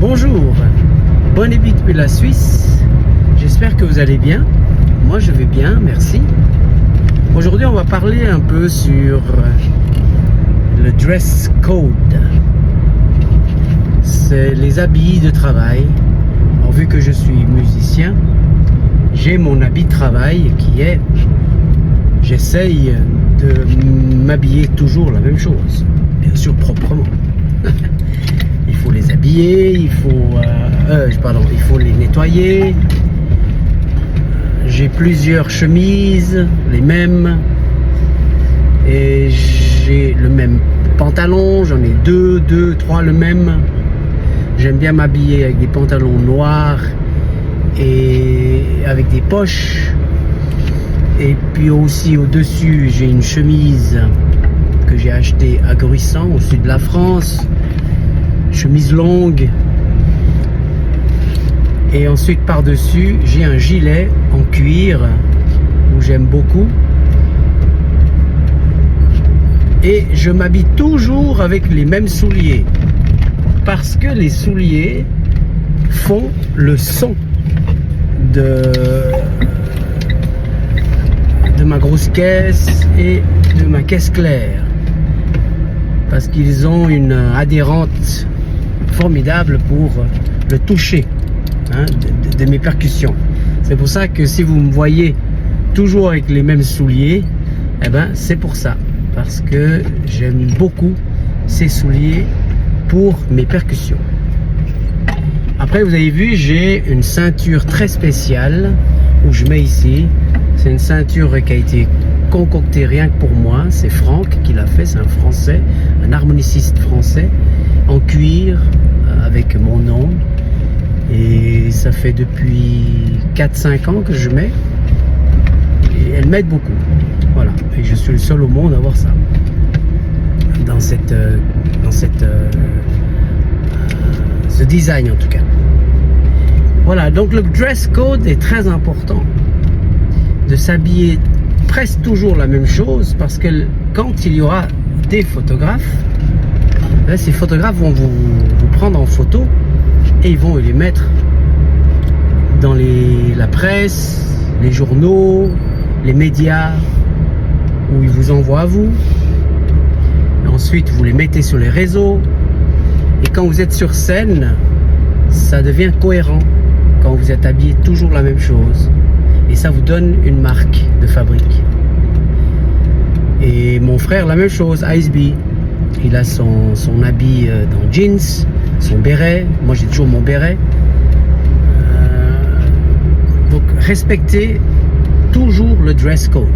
Bonjour, bon début depuis la Suisse. J'espère que vous allez bien. Moi je vais bien, merci. Aujourd'hui on va parler un peu sur le dress code. C'est les habits de travail. Alors, vu que je suis musicien, j'ai mon habit de travail qui est, j'essaye de m'habiller toujours la même chose, bien sûr proprement. Il faut les habiller, il faut les nettoyer. J'ai plusieurs chemises, les mêmes, et j'ai le même pantalon, j'en ai deux, trois le même. J'aime bien m'habiller avec des pantalons noirs et avec des poches. Et puis aussi au-dessus, j'ai une chemise que j'ai achetée à Gruissan, au sud de la France. Chemise longue. Et ensuite par-dessus, j'ai un gilet en cuir où j'aime beaucoup. Et je m'habille toujours avec les mêmes souliers. Parce que les souliers font le son de ma grosse caisse et de ma caisse claire. Parce qu'ils ont une adhérente formidable pour le toucher de mes percussions. C'est pour ça que si vous me voyez toujours avec les mêmes souliers, eh ben c'est pour ça. Parce que j'aime beaucoup ces souliers pour mes percussions. Après, vous avez vu, j'ai une ceinture très spéciale où je mets ici. C'est une ceinture qui a été concoctée rien que pour moi. C'est Franck qui l'a fait, c'est un Français, un harmoniciste français, en cuir, avec mon nom. Et ça fait depuis 4-5 ans que je mets. Et elle m'aide beaucoup. Voilà. Et je suis le seul au monde à avoir ça. Ce design en tout cas. Voilà, donc le dress code est très important. De s'habiller presque toujours la même chose, parce que quand il y aura des photographes, là, ces photographes vont vous prendre en photo et ils vont les mettre dans la presse, les journaux, les médias, où ils vous envoient à vous. Ensuite, vous les mettez sur les réseaux. Et quand vous êtes sur scène, ça devient cohérent. Quand vous êtes habillé toujours la même chose. Et ça vous donne une marque de fabrique. Et mon frère, la même chose, Iceby. Il a son habit dans jeans, son béret. Moi, j'ai toujours mon béret. Donc, respectez toujours le dress code.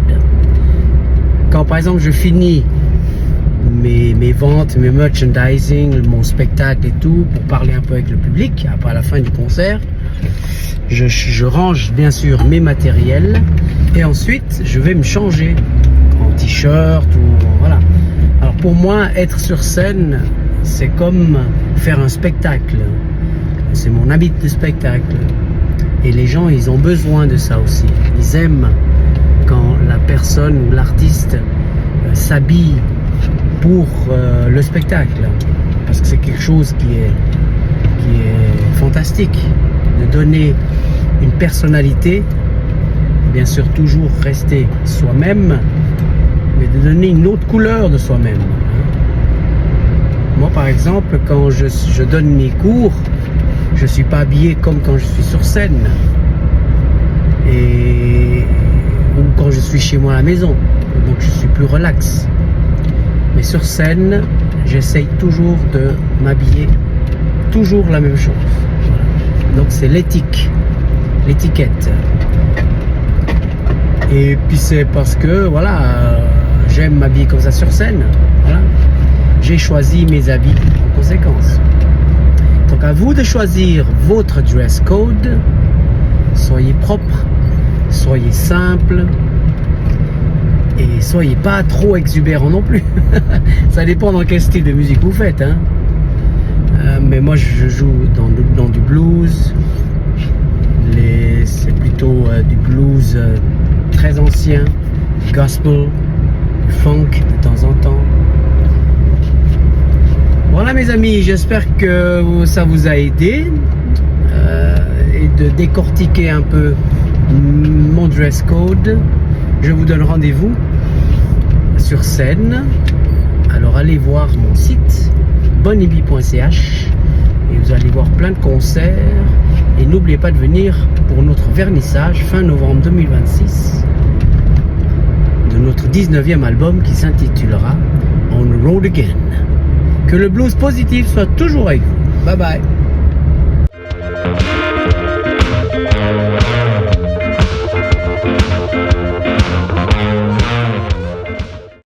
Quand, par exemple, je finis mes ventes, mes merchandising, mon spectacle et tout, pour parler un peu avec le public, après à la fin du concert, je range bien sûr mes matériels et ensuite je vais me changer en t-shirt ou voilà. Alors pour moi, être sur scène, c'est comme faire un spectacle. C'est mon habit de spectacle. Et les gens, ils ont besoin de ça aussi. Ils aiment quand la personne ou l'artiste s'habille pour le spectacle, parce que c'est quelque chose qui est fantastique, de donner une personnalité, bien sûr toujours rester soi-même, mais de donner une autre couleur de soi-même. Moi par exemple, quand je donne mes cours, je ne suis pas habillé comme quand je suis sur scène, ou quand je suis chez moi à la maison, donc je suis plus relax. Mais sur scène, j'essaye toujours de m'habiller toujours la même chose. Donc c'est l'éthique, l'étiquette. Et puis c'est parce que voilà, j'aime m'habiller comme ça sur scène. Voilà. J'ai choisi mes habits en conséquence. Donc à vous de choisir votre dress code. Soyez propre, soyez simple. Et soyez pas trop exubérant non plus. Ça dépend dans quel style de musique vous faites. Mais moi je joue dans du blues. C'est plutôt du blues très ancien, gospel, funk de temps en temps. Voilà mes amis, j'espère que ça vous a aidé et de décortiquer un peu mon dress code. Je vous donne rendez-vous sur scène. Alors allez voir mon site bonibi.ch et vous allez voir plein de concerts. Et n'oubliez pas de venir pour notre vernissage fin novembre 2026 de notre 19e album qui s'intitulera On the Road Again. Que le blues positif soit toujours avec vous. Bye bye.